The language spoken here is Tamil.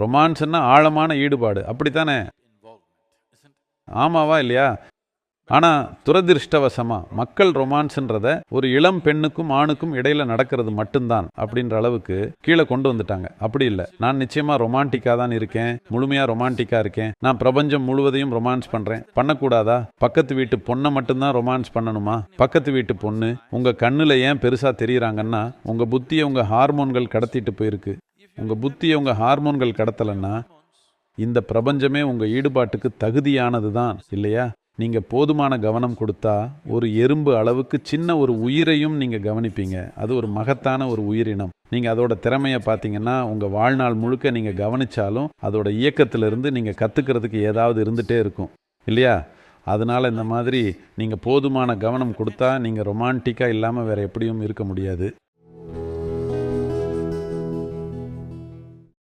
ரொமான்ஸ்னா ஆழமான ஈடுபாடு, அப்படித்தானே? ஆமாவா இல்லையா? ஆனால் துரதிருஷ்டவசமாக மக்கள் ரொமான்ஸுன்றத ஒரு இளம் பெண்ணுக்கும் ஆணுக்கும் இடையில நடக்கிறது மட்டும்தான் அப்படின்ற அளவுக்கு கீழே கொண்டு வந்துட்டாங்க. அப்படி இல்லை, நான் நிச்சயமாக ரொமான்டிக்காக தான் இருக்கேன், முழுமையாக ரொமான்டிக்காக இருக்கேன், நான் பிரபஞ்சம் முழுவதையும் ரொமான்ஸ் பண்ணுறேன். பண்ணக்கூடாதா? பக்கத்து வீட்டு பொண்ணை மட்டும்தான் ரொமான்ஸ் பண்ணணுமா? பக்கத்து வீட்டு பொண்ணு உங்கள் கண்ணில் ஏன் பெருசாக தெரியுறாங்கன்னா உங்கள் புத்தியை உங்கள் ஹார்மோன்கள் கடத்திட்டு போயிருக்கு. உங்கள் புத்தியை உங்கள் ஹார்மோன்கள் கடத்தலைன்னா இந்த பிரபஞ்சமே உங்கள் ஈடுபாட்டுக்கு தகுதியானது தான் இல்லையா? நீங்கள் போதுமான கவனம் கொடுத்தா ஒரு எறும்பு அளவுக்கு சின்ன ஒரு உயிரையும் நீங்கள் கவனிப்பீங்க. அது ஒரு மகத்தான ஒரு உயிரினம். நீங்கள் அதோட திறமையை பார்த்தீங்கன்னா உங்கள் வாழ்நாள் முழுக்க நீங்கள் கவனித்தாலும் அதோட இயக்கத்திலிருந்து நீங்கள் கற்றுக்கிறதுக்கு ஏதாவது இருந்துகிட்டே இருக்கும் இல்லையா? அதனால் இந்த மாதிரி நீங்கள் போதுமான கவனம் கொடுத்தா நீங்கள் ரொமான்டிக்காக இல்லாமல் வேறு எப்படியும் இருக்க முடியாது.